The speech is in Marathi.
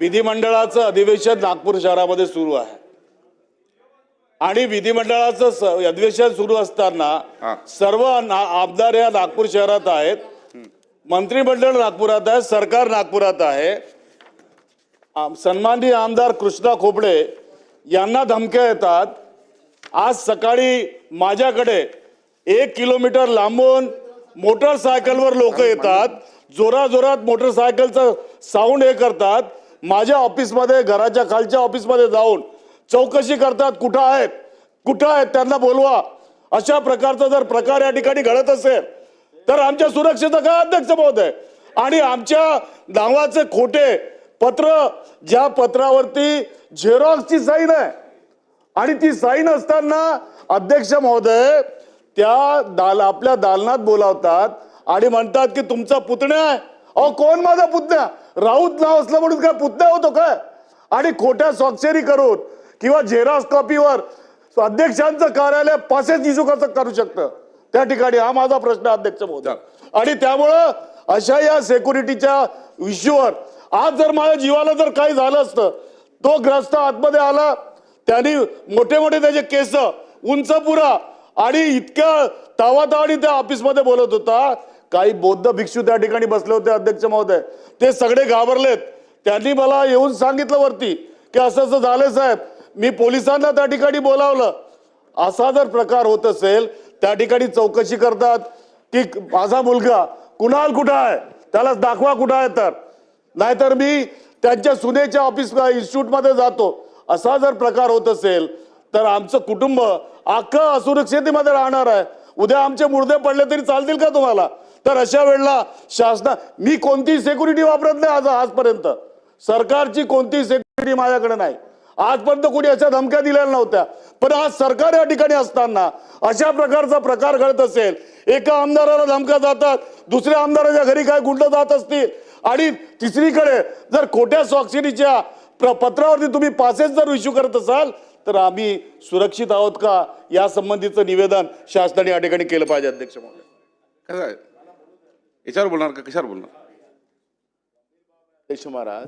विधिमंडळाचं अधिवेशन नागपूर शहरामध्ये सुरू आहे आणि विधिमंडळाचं अधिवेशन सुरू असताना सर्व आमदार या नागपूर शहरात आहेत, मंत्रिमंडळ नागपुरात आहे, सरकार नागपुरात आहे। सन्माननीय आमदार कृष्णा खोपडे यांना धमक्या येतात। आज सकाळी माझ्याकडे 1 किलोमीटर लांबून मोटरसायकलवर लोक येतात, जोराजोरात मोटरसायकलचं साऊंड हे करतात, माझ्या ऑफिसमध्ये घराच्या खालच्या ऑफिसमध्ये जाऊन चौकशी करतात, कुठं आहेत त्यांना बोलवा। अशा प्रकारचा जर प्रकार या ठिकाणी घडत असेल तर आमच्या सुरक्षेचं काय अध्यक्ष महोदय? आणि आमच्या नावाचे खोटे पत्र, ज्या पत्रावरती झेरॉक्सची साईन आहे आणि ती साईन असताना अध्यक्ष महोदय त्या आपल्या दालनात बोलावतात आणि म्हणतात की तुमचा पुतण्या आहे। अहो, कोण माझा पुतण्या? राऊत नाव असलं म्हणून काय पुतण्या होतो काय? आणि खोट्या स्वाक्षरी करून किंवा झेरॉक्स कॉपीवर अध्यक्षांचं कार्यालय पासेस इश्यू कसं करू शकतं त्या ठिकाणी? हा माझा प्रश्न अध्यक्ष महोदय। आणि त्यामुळं अशा या सिक्युरिटीच्या इश्यूवर आज जर माझ्या जीवाला जर काही झालं असतं, तो ग्रस्त आतमध्ये आला, त्यांनी मोठे मोठे त्याचे केस, उंच पुरा आणि इतक्या तावातावानी त्या ऑफिसमध्ये बोलत होता। काही बौद्ध भिक्षू त्या ठिकाणी बसले होते अध्यक्ष महोदय, ते सगळे घाबरलेत। त्यांनी मला येऊन सांगितलं वरती की असं असं झालं साहेब, मी पोलिसांना त्या ठिकाणी बोलावलं। असा जर प्रकार होत असेल त्या ठिकाणी चौकशी करतात की माझा मुलगा कुणाल कुठं आहे, त्याला दाखवा कुठं आहे, तर नाहीतर मी त्यांच्या सुनेच्या ऑफिस इन्स्टिट्यूटमध्ये जातो। असा जर प्रकार होत असेल तर आमचं कुटुंब अख्खं असुरक्षिततेमध्ये राहणार आहे। उद्या आमचे मुर्दे पडले तरी चालतील का तुम्हाला? तर अशा वेळेला मी कोणती सिक्युरिटी वापरत नाही आजपर्यंत, सरकारची कोणती सिक्युरिटी माझ्याकडे नाही। आजपर्यंत कोणी अशा धमक्या दिलेल्या नव्हत्या, पण आज सरकार या ठिकाणी असताना अशा प्रकारचा प्रकार घडत असेल, एका आमदाराला धमक्या जातात, दुसऱ्या आमदाराच्या घरी काय गुंड जात असतील, आणि तिसरीकडे जर खोट्या स्वाक्षरीच्या पत्रावरती तुम्ही पासेस जर इश्यू करत असाल तर आम्ही सुरक्षित आहोत का या संबंधीचं निवेदन शासनाने या ठिकाणी केलं पाहिजे अध्यक्ष महोदय। कसं आहे याच्यावर बोलणार का, कशावर बोलणार? अध्यक्ष महाराज,